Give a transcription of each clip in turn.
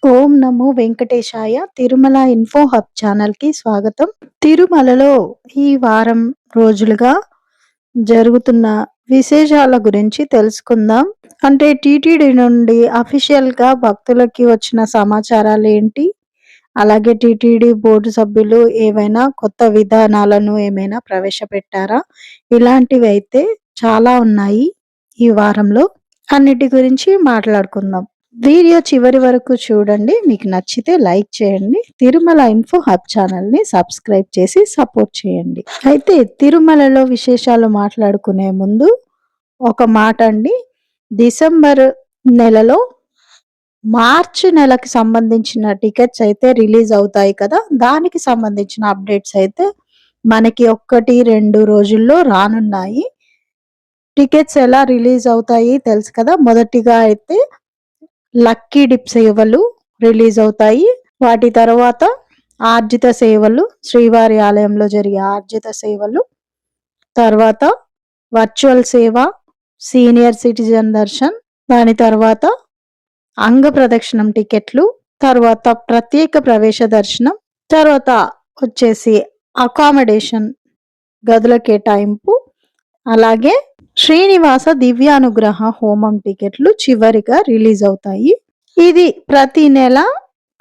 ఓం నమో వెంకటేశాయ. Tirumala info hub ఛానల్‌కి స్వాగతం. తిరుమలలో ఈ వారం రోజులుగా జరుగుతున్న విశేషాల గురించి తెలుసుకుందాం. అంటే టీటీడీ నుండి అఫీషియల్‌గా భక్తులకి వచ్చిన సమాచారాలేంటి? అలాగే టీటీడీ బోర్డు సభ్యులు ఏవైనా కొత్త విధానాలను ఏమైనా ప్రవేశపెట్టారా? ఇలాంటివైతే చాలా ఉన్నాయి ఈ వారంలో. అన్నిటి గురించి మాట్లాడుకుందాం. వీడియో చివరి వరకు చూడండి. మీకు నచ్చితే లైక్ చేయండి. తిరుమల ఇన్ఫో హబ్ ఛానల్‌ని సబ్స్క్రైబ్ చేసి సపోర్ట్ చేయండి. అయితే తిరుమలలో విశేషాలు మాట్లాడుకునే ముందు ఒక మాట అండి. డిసెంబర్ నెలలో మార్చ్ నెలకి సంబంధించిన టికెట్స్ అయితే రిలీజ్ అవుతాయి కదా! దానికి సంబంధించిన అప్డేట్స్ అయితే మనకి 1, 2 రోజుల్లో రానున్నాయి. టికెట్స్ ఎలా రిలీజ్ అవుతాయి తెలుసు కదా! మొదటిగా అయితే లక్కీ డిప్ సేవలు రిలీజ్ అవుతాయి. వాటి తర్వాత ఆర్జిత సేవలు, శ్రీవారి ఆలయంలో జరిగే ఆర్జిత సేవలు, తర్వాత వర్చువల్ సేవ, సీనియర్ సిటిజన్ దర్శన్, దాని తర్వాత అంగ ప్రదక్షిణం టికెట్లు, తర్వాత ప్రత్యేక ప్రవేశ దర్శనం, తర్వాత వచ్చేసి అకామిడేషన్ గదుల కేటాయింపు, అలాగే శ్రీనివాస దివ్యానుగ్రహ హోమం టికెట్లు చివరిగా రిలీజ్ అవుతాయి. ఇది ప్రతి నెల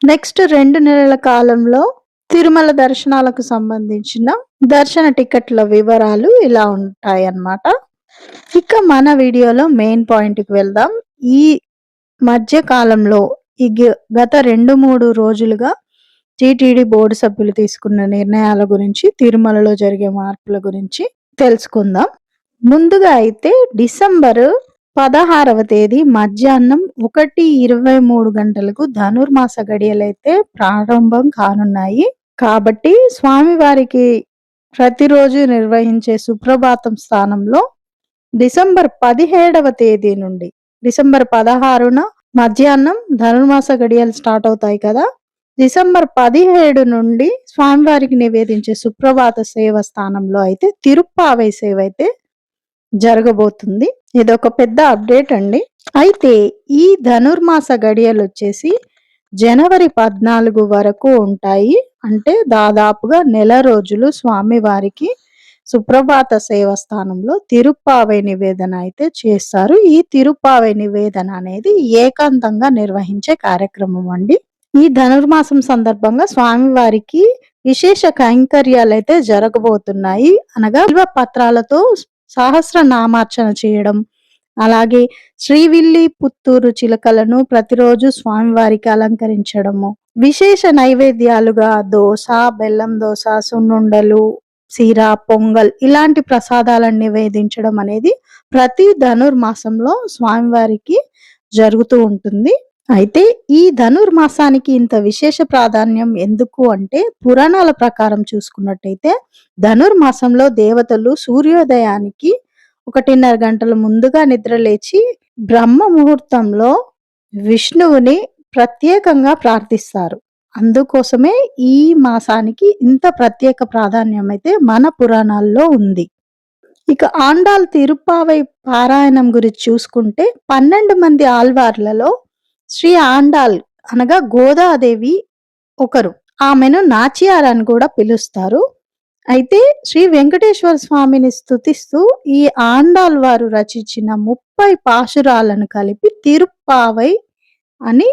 నెక్స్ట్ 2 నెలల కాలంలో తిరుమల దర్శనాలకు సంబంధించిన దర్శన టికెట్ల వివరాలు ఇలా ఉంటాయన్నమాట. ఇక మన వీడియోలో మెయిన్ పాయింట్‌కి వెళ్దాం. ఈ మధ్య కాలంలో ఈ గత 2, 3 రోజులుగా టీటీడీ బోర్డు సభ్యులు తీసుకున్న నిర్ణయాల గురించి, తిరుమలలో జరిగే మార్పుల గురించి తెలుసుకుందాం. ముందుగా అయితే డిసెంబర్ 16వ తేదీ మధ్యాహ్నం 1:23 గంటలకు ధనుర్మాస గడియలైతే ప్రారంభం కానున్నాయి. కాబట్టి స్వామివారికి ప్రతిరోజు నిర్వహించే సుప్రభాతం స్థానంలో డిసెంబర్ 17వ తేదీ నుండి డిసెంబర్ 16న మధ్యాహ్నం ధనుర్మాస గడియలు స్టార్ట్ అవుతాయి కదా! డిసెంబర్ 17 నుండి స్వామివారికి నివేదించే సుప్రభాత సేవ స్థానంలో అయితే తిరుప్పావై సేవ అయితే జరగబోతుంది. ఇదొక పెద్ద అప్డేట్ అండి. అయితే ఈ ధనుర్మాస గడియలొచ్చేసి జనవరి 14 వరకు ఉంటాయి. అంటే దాదాపుగా నెల రోజులు స్వామివారికి సుప్రభాత సేవ స్థానంలో తిరుప్పావై నివేదన అయితే చేస్తారు. ఈ తిరుప్పావై నివేదన అనేది ఏకాంతంగా నిర్వహించే కార్యక్రమం అండి. ఈ ధనుర్మాసం సందర్భంగా స్వామివారికి విశేష కైంకర్యాలైతే జరగబోతున్నాయి. అనగా బిల్వ పత్రాలతో సహస్రనామార్చన చేయడం, అలాగే శ్రీవిల్లి పుత్తూరు చిలకలను ప్రతిరోజు స్వామివారికి అలంకరించడము, విశేష నైవేద్యాలుగా దోస, బెల్లం దోస, సున్నుండలు, సీర, పొంగల్ ఇలాంటి ప్రసాదాలను నివేదించడం అనేది ప్రతి ధనుర్మాసంలో స్వామివారికి జరుగుతూ ఉంటుంది. అయితే ఈ ధనుర్మాసానికి ఇంత విశేష ప్రాధాన్యం ఎందుకు అంటే పురాణాల ప్రకారం చూసుకున్నట్టయితే ధనుర్మాసంలో దేవతలు సూర్యోదయానికి 1:30 గంటల ముందుగా నిద్రలేచి బ్రహ్మ ముహూర్తంలో విష్ణువుని ప్రత్యేకంగా ప్రార్థిస్తారు. అందుకోసమే ఈ మాసానికి ఇంత ప్రత్యేక ప్రాధాన్యం అయితే మన పురాణాల్లో ఉంది. ఇక ఆండాళ్ తిరుప్పావై పారాయణం గురించి చూసుకుంటే 12 మంది ఆళ్వార్లలో శ్రీ ఆండాళ్ అనగా గోదాదేవి ఒకరు. ఆమెను నాచియార్ అని కూడా పిలుస్తారు. అయితే శ్రీ వెంకటేశ్వర స్వామిని స్తుతిస్తూ ఈ ఆండాళ్ వారు రచించిన 30 పాశురాలను కలిపి తిరుప్పావై అని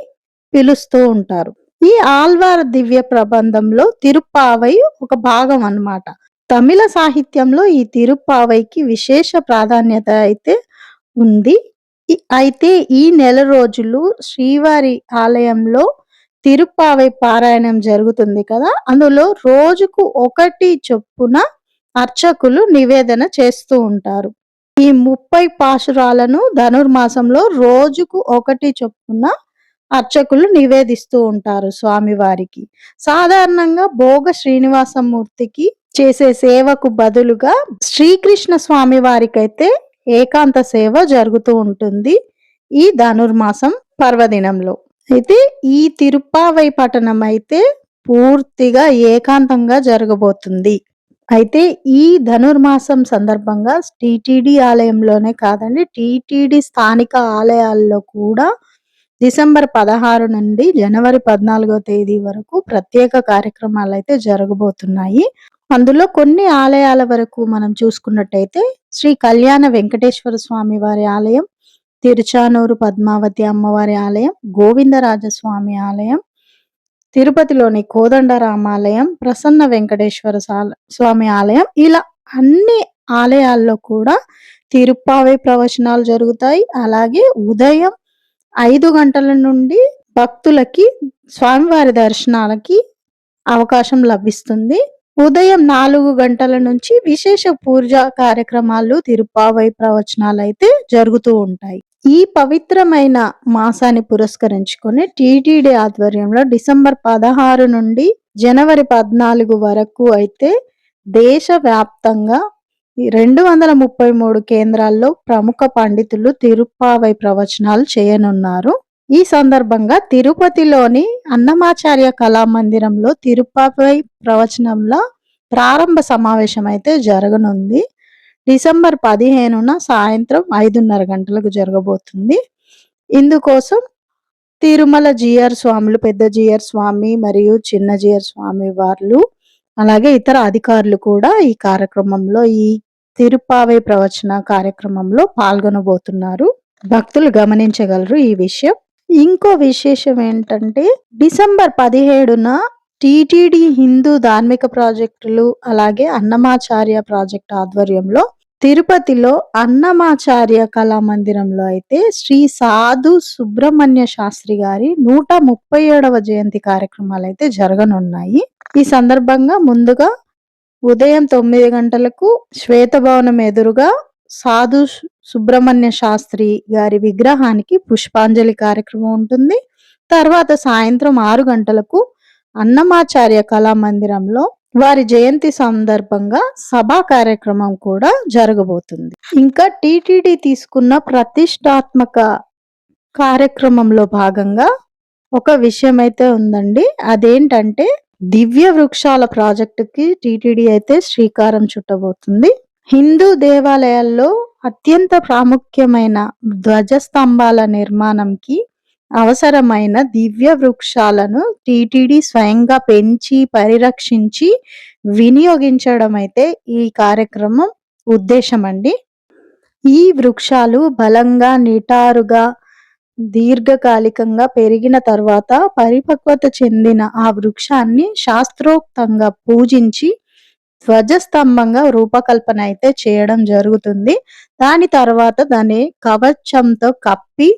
పిలుస్తూ ఉంటారు. ఈ ఆళ్వార్ దివ్య ప్రబంధంలో తిరుప్పావై ఒక భాగం అన్నమాట. తమిళ సాహిత్యంలో ఈ తిరుప్పావైకి విశేష ప్రాధాన్యత అయితే ఉంది. అయితే ఈ నెల రోజులు శ్రీవారి ఆలయంలో తిరుప్పావై పారాయణం జరుగుతుంది కదా! అందులో రోజుకు ఒకటి చొప్పున అర్చకులు నివేదన చేస్తూ ఉంటారు. ఈ 30 పాశురాలను ధనుర్మాసంలో రోజుకు ఒకటి చొప్పున అర్చకులు నివేదిస్తూ ఉంటారు స్వామివారికి. సాధారణంగా భోగ శ్రీనివాసమూర్తికి చేసే సేవకు బదులుగా శ్రీకృష్ణ స్వామి వారికైతే ఏకాంత సేవ జరుగుతూ ఉంటుంది ఈ ధనుర్మాసం పర్వదినంలో. అయితే ఈ తిరుప్పావై పఠనం అయితే పూర్తిగా ఏకాంతంగా జరగబోతుంది. అయితే ఈ ధనుర్మాసం సందర్భంగా టీటీడీ ఆలయంలోనే కాదండి, టీటీడీ స్థానిక ఆలయాల్లో కూడా డిసెంబర్ 16 నుండి జనవరి 14వ తేదీ వరకు ప్రత్యేక కార్యక్రమాలైతే జరగబోతున్నాయి. అందులో కొన్ని ఆలయాల వరకు మనం చూసుకున్నట్టయితే శ్రీ కళ్యాణ వెంకటేశ్వర స్వామి వారి ఆలయం, తిరుచానూరు పద్మావతి అమ్మవారి ఆలయం, గోవిందరాజస్వామి ఆలయం, తిరుపతిలోని కోదండరామాలయం, ప్రసన్న వెంకటేశ్వర స్వామి ఆలయం, ఇలా అన్ని ఆలయాల్లో కూడా తిరుప్పావై ప్రవచనాలు జరుగుతాయి. అలాగే ఉదయం 5 గంటల నుండి భక్తులకి స్వామివారి దర్శనాలకి అవకాశం లభిస్తుంది. ఉదయం 4 గంటల నుంచి విశేష పూజా కార్యక్రమాలు, తిరుప్పావై ప్రవచనాలైతే జరుగుతూ ఉంటాయి. ఈ పవిత్రమైన మాసాన్ని పురస్కరించుకొని టీటీడీ ఆధ్వర్యంలో డిసెంబర్ 16 నుండి జనవరి 14 వరకు అయితే దేశవ్యాప్తంగా 233 కేంద్రాల్లో ప్రముఖ పండితులు తిరుప్పావై ప్రవచనాలు చేయనున్నారు. ఈ సందర్భంగా తిరుపతిలోని అన్నమాచార్య కళామందిరంలో తిరుప్పావై ప్రవచనంలో ప్రారంభ సమావేశం అయితే జరగనుంది. డిసెంబర్ 15న సాయంత్రం 5:30 గంటలకు జరగబోతుంది. ఇందుకోసం తిరుమల జీఆర్ స్వాములు, పెద్ద జీఆర్ స్వామి మరియు చిన్న జీఆర్ స్వామి వార్లు, అలాగే ఇతర అధికారులు కూడా ఈ కార్యక్రమంలో, ఈ తిరుప్పావై ప్రవచన కార్యక్రమంలో పాల్గొనబోతున్నారు. భక్తులు గమనించగలరు ఈ విషయం. ఇంకో విశేషం ఏంటంటే డిసెంబర్ 17న టీటీడీ హిందూ ధార్మిక ప్రాజెక్టులు అలాగే అన్నమాచార్య ప్రాజెక్ట్ ఆధ్వర్యంలో తిరుపతిలో అన్నమాచార్య కళామందిరంలో అయితే శ్రీ సాధు సుబ్రహ్మణ్య శాస్త్రి గారి 137వ జయంతి కార్యక్రమాలు అయితే జరగనున్నాయి. ఈ సందర్భంగా ముందుగా ఉదయం 9 గంటలకు శ్వేతభవనం ఎదురుగా సాధు సుబ్రహ్మణ్య శాస్త్రి గారి విగ్రహానికి పుష్పాంజలి కార్యక్రమం ఉంటుంది. తర్వాత సాయంత్రం 6 గంటలకు అన్నమాచార్య కళామందిరంలో వారి జయంతి సందర్భంగా సభా కార్యక్రమం కూడా జరగబోతుంది. ఇంకా టీటీడీ తీసుకున్న ప్రతిష్టాత్మక కార్యక్రమంలో భాగంగా ఒక విషయం అయితే ఉందండి. అదేంటంటే దివ్య వృక్షాల ప్రాజెక్టుకి టీటీడీ అయితే శ్రీకారం చుట్టబోతుంది. హిందూ దేవాలయాల్లో అత్యంత ప్రాముఖ్యమైన ధ్వజస్తంభాల నిర్మాణంకి అవసరమైన దివ్య వృక్షాలను టీటీడీ స్వయంగా పెంచి, పరిరక్షించి, వినియోగించడం అయితే ఈ కార్యక్రమం ఉద్దేశం అండి. ఈ వృక్షాలు బలంగా, నిటారుగా, దీర్ఘకాలికంగా పెరిగిన తర్వాత పరిపక్వత చెందిన ఆ వృక్షాన్ని శాస్త్రోక్తంగా పూజించి ధ్వజస్తంభంగా రూపకల్పన అయితే చేయడం జరుగుతుంది. దాని తర్వాత దాన్ని కవచంతో కప్పి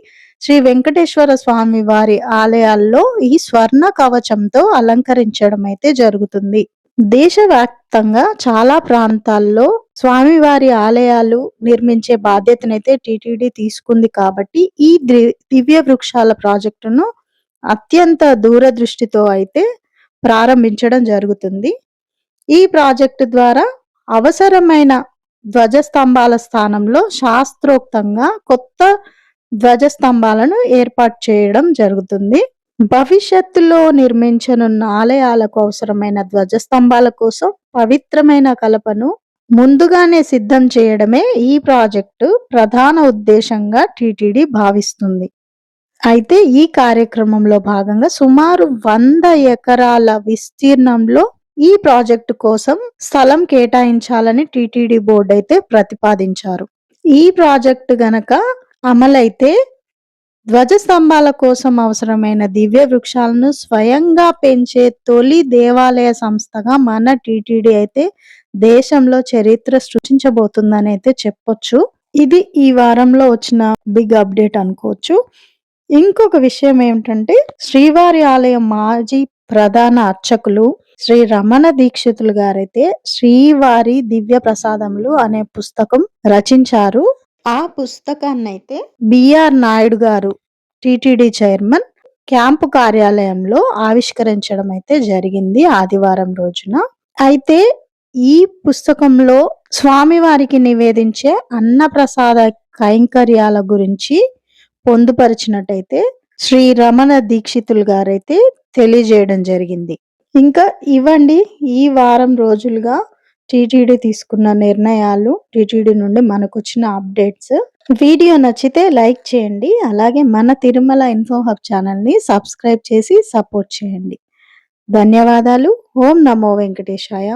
శ్రీ వెంకటేశ్వర స్వామి వారి ఆలయాల్లో ఈ స్వర్ణ కవచంతో అలంకరించడం అయితే జరుగుతుంది. దేశవ్యాప్తంగా చాలా ప్రాంతాల్లో స్వామివారి ఆలయాలు నిర్మించే బాధ్యతనైతే టీటీడీ తీసుకుంది కాబట్టి ఈ దివ్య వృక్షాల ప్రాజెక్టును అత్యంత దూరదృష్టితో అయితే ప్రారంభించడం జరుగుతుంది. ఈ ప్రాజెక్టు ద్వారా అవసరమైన ధ్వజస్తంభాల స్థానంలో శాస్త్రోక్తంగా కొత్త ధ్వజస్తంభాలను ఏర్పాటు చేయడం జరుగుతుంది. భవిష్యత్తులో నిర్మించనున్న ఆలయాలకు అవసరమైన ధ్వజస్తంభాల కోసం పవిత్రమైన కలపను ముందుగానే సిద్ధం చేయడమే ఈ ప్రాజెక్టు ప్రధాన ఉద్దేశంగా టీటీడీ భావిస్తుంది. అయితే ఈ కార్యక్రమంలో భాగంగా సుమారు 100 ఎకరాల విస్తీర్ణంలో ఈ ప్రాజెక్టు కోసం స్థలం కేటాయించాలని టీటీడీ బోర్డు అయితే ప్రతిపాదించారు. ఈ ప్రాజెక్టు గనక అమలైతే ధ్వజస్తంభాల కోసం అవసరమైన దివ్య వృక్షాలను స్వయంగా పెంచే తొలి దేవాలయ సంస్థగా మన టీటీడీ అయితే దేశంలో చరిత్ర సృష్టించబోతుందని అయితే చెప్పొచ్చు. ఇది ఈ వారంలో వచ్చిన బిగ్ అప్డేట్ అనుకోవచ్చు. ఇంకొక విషయం ఏమిటంటే శ్రీవారి ఆలయం మాజీ ప్రధాన అర్చకులు శ్రీ రమణ దీక్షితులు గారైతే శ్రీవారి దివ్య ప్రసాదములు అనే పుస్తకం రచించారు. ఆ పుస్తకాన్ని అయితే బిఆర్ నాయుడు గారు టీటీడీ చైర్మన్ క్యాంపు కార్యాలయంలో ఆవిష్కరించడం అయితే జరిగింది ఆదివారం రోజున. అయితే ఈ పుస్తకంలో స్వామివారికి నివేదించే అన్నప్రసాద కైంకర్యాల గురించి పొందుపరిచినట్టయితే శ్రీ రమణ దీక్షితులు గారైతే తెలియజేయడం జరిగింది. ఇంకా ఇవ్వండి ఈ వారం రోజులుగా టీటీడీ తీసుకున్న నిర్ణయాలు, టీటీడీ నుండి మనకు వచ్చిన అప్డేట్స్. వీడియో నచ్చితే లైక్ చేయండి. అలాగే మన తిరుమల ఇన్ఫో హబ్ ఛానల్‌ని సబ్స్క్రైబ్ చేసి సపోర్ట్ చేయండి. ధన్యవాదాలు. ఓం నమో వెంకటేశాయ.